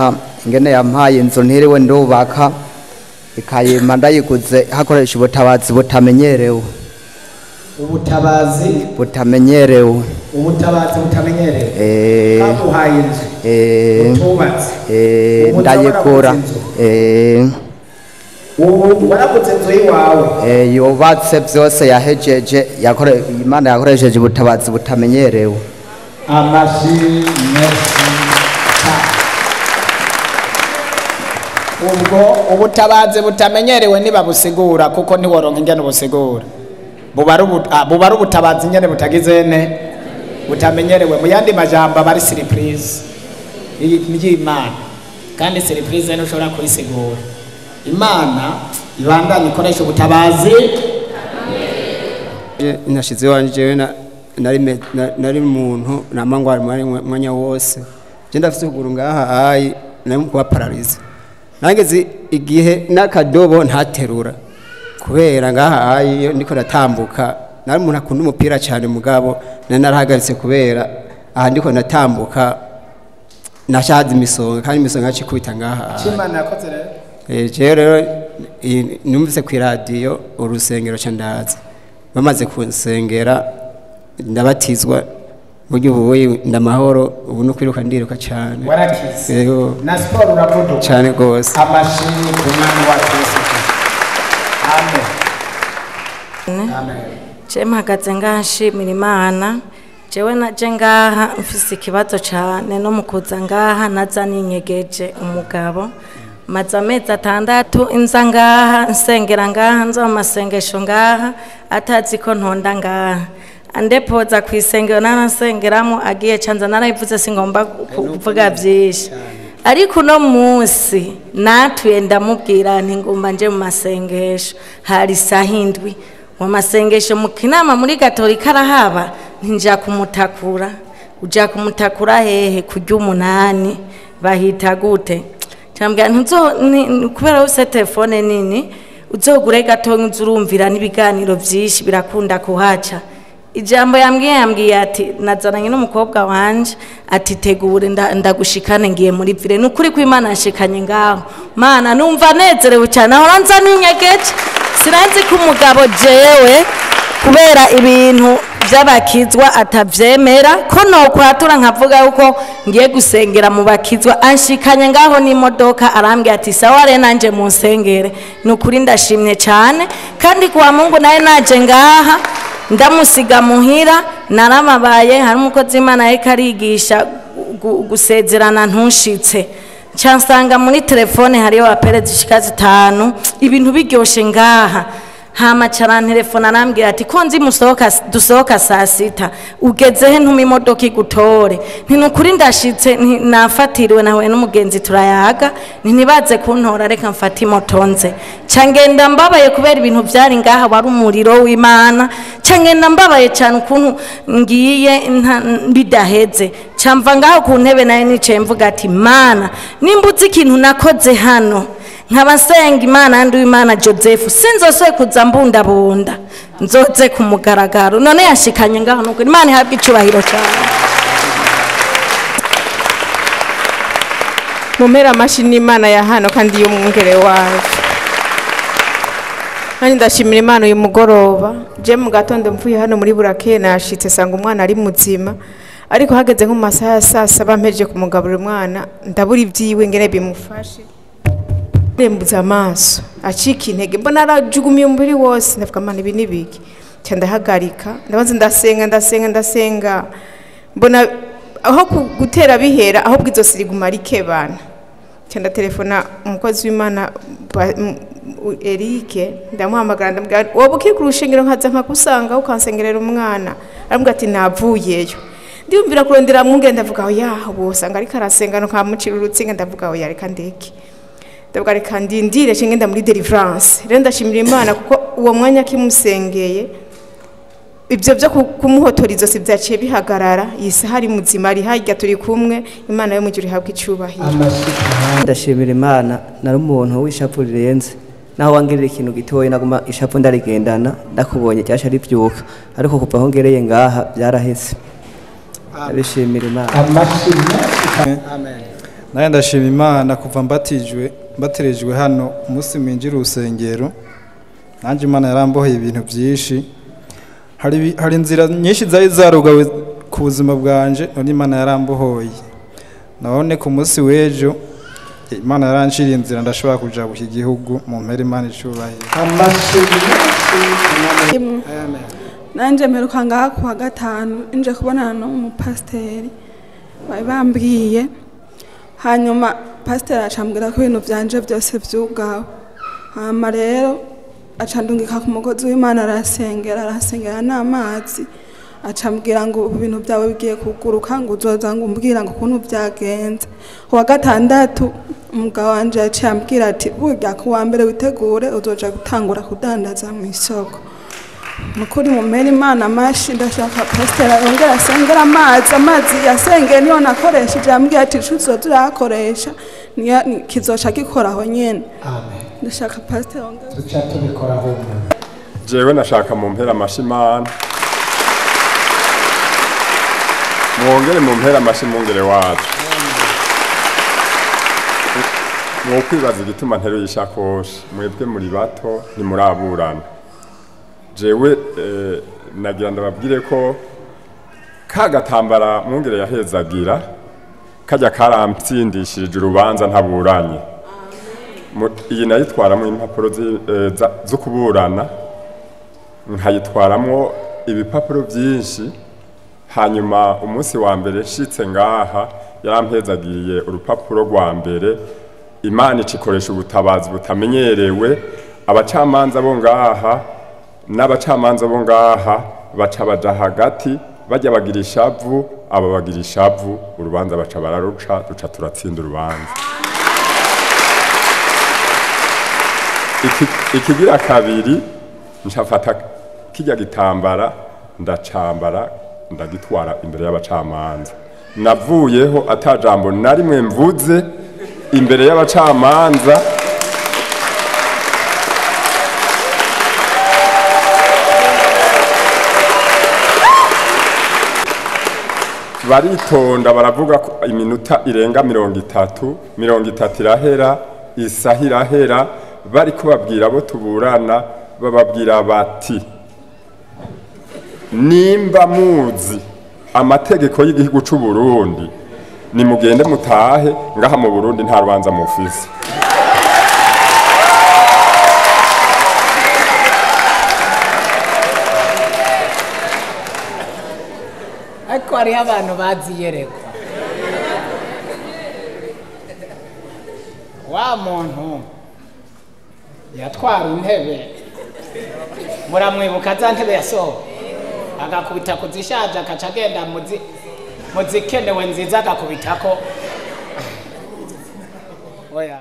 ngaha ingene yampaye inzu ntiriwe ndubaka ikayima ndayiguze hakoresha ubutabazi butamenyerewe ubutabazi butamenyerewe kamuhaye inzu utubatse ndayikura waraguze inzu y'iwawe yubatse byose yahejeje Imana yakoresheje ubutabazi butamenyerewe amashi menshi ubwo ubutabazi butamenyerewe nibabusigura kuko ntiworonka ingene ubusigura buba ari ubutabazi nyene butagize ne butamenyerewe mu yandi majambo aba ari surprise y'Imana kandi surprise ntushobora kuyisigura Imana ibandanye ikoresha ubutabazi nashize wanje nari muntu namangwa mwanya wose je ndafite ukuguru ngaha ayi nari kuba paralize nageze igihe nakadobo ntaterura kubera ngaha ayi ndiko natambuka nari umuntu akunda umupira cyane mugabo narahagaritse kubera aha ndiko natambuka nashaje imisonga kandi imisonga yacikubita ngaha Imana yakoze rero numvise ku radio urusengero candaza bamaze kunsengera ndabatizwa buryo ubuye ndamahoro ubu no kwiruka ndiruka cyane warakize na sport uravuduka cyane gose amashini ku mwana wa Kristo amen je mpagaze ngashimira Imana jewe naje ngaha mfise ikibazo cyane no mukuza ngaha naza ninyegeje umugabo maze amezi 6 inza ngaha nsengera ngaha nzo amasengesho ngaha atazi ko ntonda ngaha andepoza kwisengero narasengeramo agiye canza narayivuze singomba kuvuga byinshi ariko no munsi natuye ndamubwira nti ngomba nje mu masengesho hari sahindwi mu masengesho mu kinama muri Gatolika arahaba ntinja kumutakura uja kumutakura hehe kurya 8 bahita gute cyambwa kubera use telefone nini uzogure gatonye uzurumvira nibiganiro byinshi birakunda kuhaca ijambo yambwiye ati nazananye n'umukobwa wanje ati tegure ndagushikane ngiye muri vile nukuri ko Imana yashikanye ngaho Mana numva nezerewe cyane aho ranza ninyegeje siranzi ko umugabo jewe kubera ibintu by'abakizwa atavyemera ko no kwatura nkavuga uko ngiye gusengera mu bakizwa anshikanye ngaho n'imodoka arambye ati sawa re nanje mu nsengere nukuri ndashimye cyane kandi kwa Mungu naye naje ngaha ndamusiga muhira naramabaye hari umukozi Imana yari karigisha gusezerana ntushitse cyansanga muri telefone hariyo apereze shikazi 5 ibintu biryoshe ngaha hama cara telefone arambwira ati ko nzi dusohoka saa 6 ugeze he ntuma imodoka igutore ntinukuri ndashitse nafatiriwe nawe n'umugenzi turayaga ntibaze kuntora reka mfata imotonze cyangenda mbabaye kubera ibintu byari ngaha wari umuriro w'Imana cyangenda mbabaye cyane ukuntu ngiye bidaheze cyamva ngaho ku ntebe naye nicaye mvuga ati Mana nimbuze ikintu nakoze hano nkabasenga Imana ndi Imana Joseph sinzoswe kuza mbundabunda nzoze kumugaragaro none yashikanye ngaho nuko Imana ihabwe icubahiro cyane mumera mashini Imana ya hano kandi y'umwungere waje kandi ndashimira Imana uyu mugoroba je mu gatondo mvuye hano muri Burake nashitse sanga umwana ari muzima ariko hageze nko masaha ya saa 7 mpeje kumugaburira umwana ndabura ibyiwe ngene bimufashe rembuza amaso acika intege mbona arajugumiye umubiri wose ndavuga Mana ibi nibiki cyanda hagarika ndabanze ndasenga mbona aho gutera bihera aho bwizo riguma rikebana cyanda telefona umukozi w'Imana Eric ndamuhamagara ndambwira wowe ukiri urushingiro nkaza nkakusanga ukansengerera umwana arambwira ati navuyeyo ndiyumvira kurondera mwunge ndavuga oya bosanga ariko arasengano nkamucira urutsinga ndavuga oya reka ndeke ndavuga reka ndindire cyangwa muri deliverance rero ndashimira Imana kuko uwo mwanya kimusengeye ibyo byo kumuhotorizo si byaciye bihagarara yisaha ari muzima ari hajya turi kumwe Imana yo mujuri habwe icubahiro ndashimira Imana nari umuntu w'ishapu rirenze naho wangirira ikintu gitoye naguma ishapu ndarigendana ndakubonye cyasha rivyuka ariko kuva aho ngereye ngaha byaraheze abishimira Imana amen naye ndashima Imana kuva mbatirijwe hano umunsi mwinjira urusengero nanjye Imana yaramboheye ibintu byinshi hari inzira nyinshi zari zarugawe ku buzima bwanje none Imana yarambohoye none ku munsi w'ejo Imana yaranshiriye inzira ndashobora kuja ku gihugu mu mpera Imana icubahiro nanje mperuka ngaha ku wa gatanu nje kubonana n'umupasiteri bari bambwiye hanyuma pasiteri acambwira ko ibintu byanje byose byugawe hama rero acandungika ku mugozi w'Imana arasengera n'amazi acambwira ngo ibintu byawe bigiye kuguruka ngo uzoza ngo umbwira ngo ukuntu byagenze wa gatandatu umugabo wanje yaciye ambwira ati burya ku wa mbere witegure uzoja gutangura kudandaza mu isoko mukuri mu mpera Imana amashi ndashaka pasiteri yongera asengera amazi yasengeye niyo nakoresheje ambwira ati ico turakoresha kizoca gikoraho nyene ndashaka pasiteri yongera tuca tubikoraho jewe nashaka mu mpera amashimana mwongere mu mpera amashimungere wacu mwokwibaza igituma nteruye ishakoshi mwebwe muri bato ntimuraburana jewe nagira ndababwire ko kagatambara mwongere yahezagira kajya karampsindishije urubanza ntaburanye iyi nayitwaramo impapuro zo kuburana nkayitwaramo ibipapuro byinshi hanyuma umunsi wa mbere nshitse ngaha yarampezagiye urupapuro rwa mbere Imana icikoresha ubutabazi butamenyerewe abacamanza bo ngaha n'abacamanza bo ngaha baca baja hagati bajya bagira ishavu aba bagira ishavu urubanza baca bararuca duca turatsinda urubanza ikigira kabiri nshafata kijya gitambara ndacambara ndagitwara imbere y'abacamanza navuyeho atajambo narimwe mvuze imbere y'abacamanza baritonda baravuga ko iminota irenga 30 irahera isaha irahera bari kubabwira abo tuburana bababwira bati nimba muzi amategeko y'igihugu c'u Burundi ni mugende mutahe ngaha mu Burundi nta rubanza mufise ariko hari abantu baziyereko wa muntu yatwara intebe muramwibuka za ntebe yasohoka agakubita kuzishaje akaca agenda muzikenewe nziza agakubitako oya